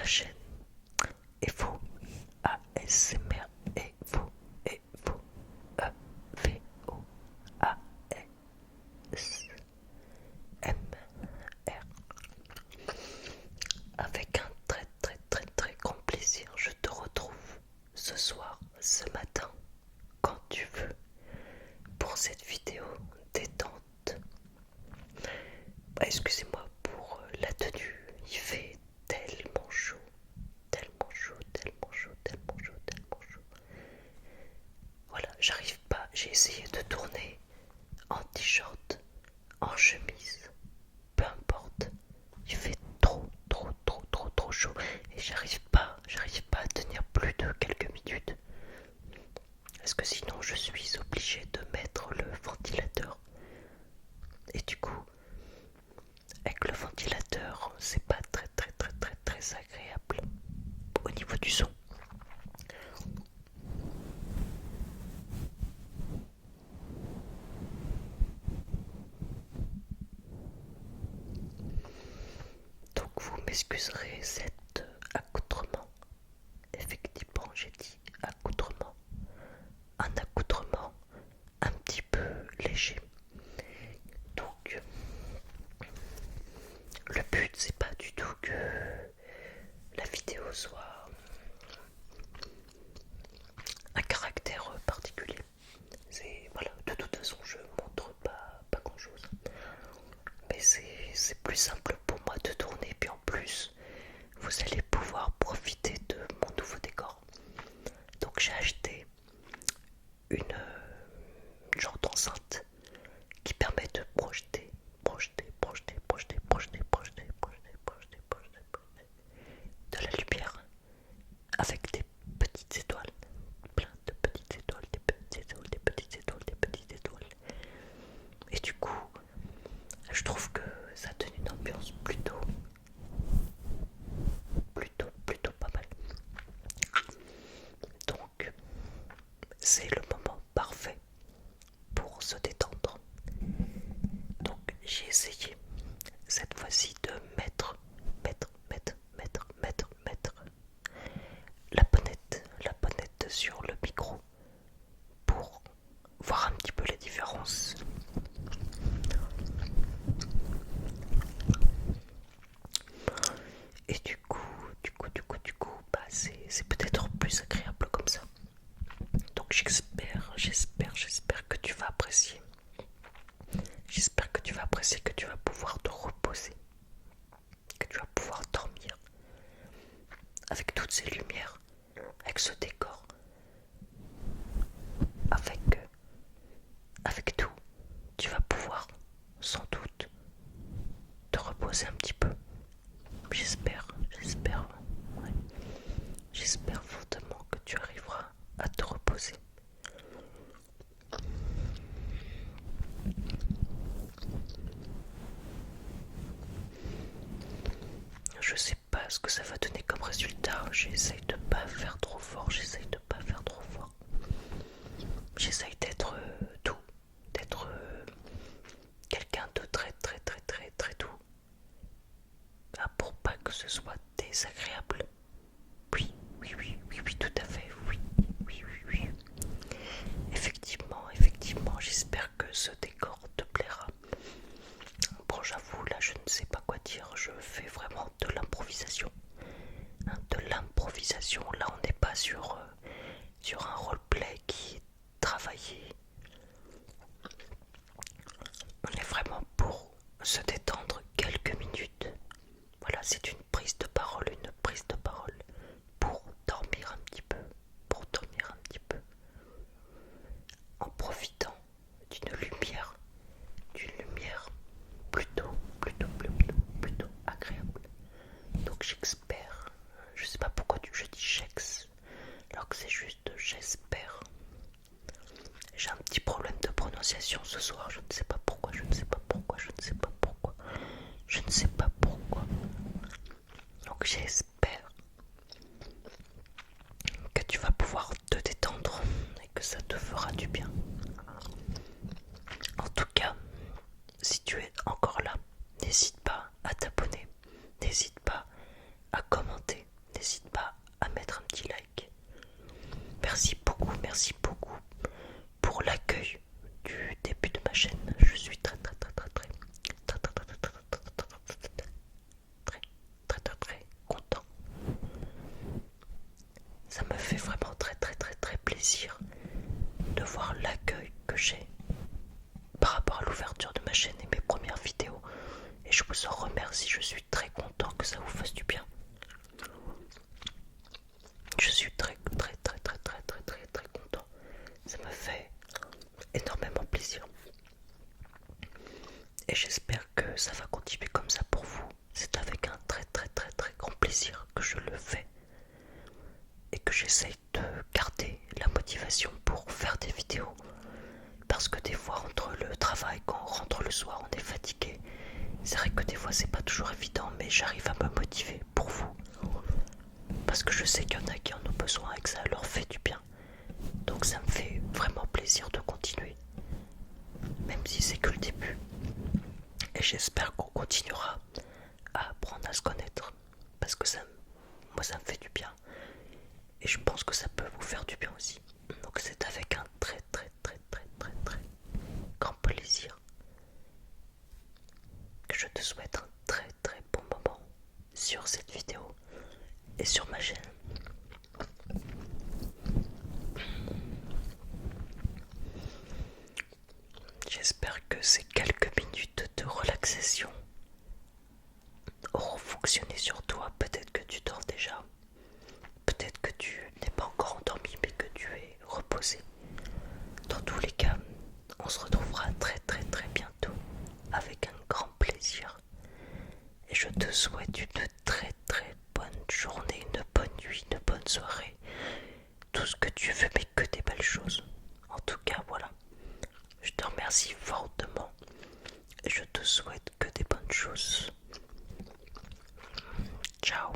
la chaîne Evo ASMR. Evo, Evo, EVO ASMR. Avec un très très très très grand plaisir, je te retrouve ce soir, ce matin, quand tu veux, pour cette vidéo détente. Excusez-moi pour la tenue, il fait tellement chaud, tellement chaud, tellement chaud, tellement chaud, tellement chaud. Voilà, j'arrive pas, j'ai essayé de tourner en t-shirt, en chemise, peu importe. Il fait trop, trop, trop, trop, trop chaud et j'arrive pas à tenir plus de quelques minutes. Parce que sinon je suis obligée de mettre le ventilateur. Et du coup, avec le ventilateur, c'est pas très très très très très agréable au niveau du son. Donc vous m'excuserez cet accoutrement. Effectivement, j'ai dit accoutrement. Un accoutrement un petit peu léger. Donc le but c'est pas du tout que la vidéo soit un caractère particulier. C'est voilà, de toute façon je montre pas grand chose. Mais c'est plus simple pour moi de tourner, puis en plus vous allez pouvoir profiter de mon nouveau décor. Donc j'ai acheté une genre d'enceinte qui permet de projeter, projeter, projeter, projeter, projeter, projeter, projeter, projeter, projeter, projeter de la lumière avec des petites étoiles, plein de petites étoiles, des petites étoiles, des petites étoiles, des petites étoiles. Et du coup, je trouve que ça donne une ambiance plutôt pas mal. Donc, c'est le moment parfait pour se détendre. Donc, j'ai essayé cette fois-ci de mettre la bonnette sur le micro pour voir un petit peu les différences. Et du coup, bah c'est peut-être plus agréable comme ça. Donc j'espère que tu vas apprécier. J'espère que tu vas apprécier, que tu vas pouvoir te reposer, que tu vas pouvoir dormir avec toutes ces lumières, avec ce décor, avec tout. Tu vas pouvoir sans doute te reposer un petit peu. Ouais. J'espère fortement que tu arriveras à te reposer. Je sais pas ce que ça va donner comme résultat. J'essaye de pas faire trop fort. J'essaye d'être doux, d'être quelqu'un de très très très très très doux. Ah, pour pas que ce soit désagréable. Oui, tout à fait. Oui. Effectivement, j'espère que ce décor te plaira. Bon, j'avoue, là, je ne sais pas quoi dire. Je fais vraiment de l'improvisation. De l'improvisation. Là, on n'est pas sur un roleplay qui est travaillé. On est vraiment pour se détendre quelques minutes. Voilà, c'est une prise de parole pour dormir un petit peu. En profitant d'une lumière plutôt agréable. Donc j'espère, je sais pas pourquoi je dis j'ex, alors que c'est juste j'espère. J'ai un petit problème de prononciation ce soir, je ne sais pas pourquoi. Donc j'espère que tu vas pouvoir te détendre et que ça te fera du bien. En tout cas, si tu es encore là, n'hésite pas à t'abonner, n'hésite pas à commenter, plaisir de voir l'accueil que j'ai par rapport à l'ouverture de ma chaîne et mes premières vidéos. Et je vous en remercie, je suis très content que ça vous fasse du bien. Je suis très content. Ça me fait énormément plaisir. Et j'espère que ça va continuer comme ça pour vous. C'est avec un très grand plaisir que je le fais. Et que j'essaye de garder la motivation pour faire des vidéos. Parce que des fois, entre le travail, quand on rentre le soir, on est fatigué. C'est vrai que des fois, c'est pas toujours évident, mais j'arrive à me motiver pour vous. Parce que je sais qu'il y en a qui en ont besoin et que ça leur fait du bien. Donc ça me fait vraiment plaisir de continuer. Même si c'est que le début. Et j'espère qu'on continuera à apprendre à se connaître. Parce que moi, ça me fait du bien. Et je pense que ça peut vous faire du bien aussi. Donc c'est avec un très grand plaisir que je te souhaite un très bon moment sur cette vidéo et sur ma chaîne. J'espère que ces quelques minutes de relaxation auront fonctionné sur toi. Peut-être que tu dors déjà. Peut-être que tu n'es pas encore endormi mais que tu es reposé. Dans tous les cas, on se retrouvera très bientôt avec un grand plaisir. Et je te souhaite une très bonne journée, une bonne nuit, une bonne soirée. Tout ce que tu veux, mais que des belles choses. En tout cas, voilà. Je te remercie fortement et je te souhaite que des bonnes choses. Ciao.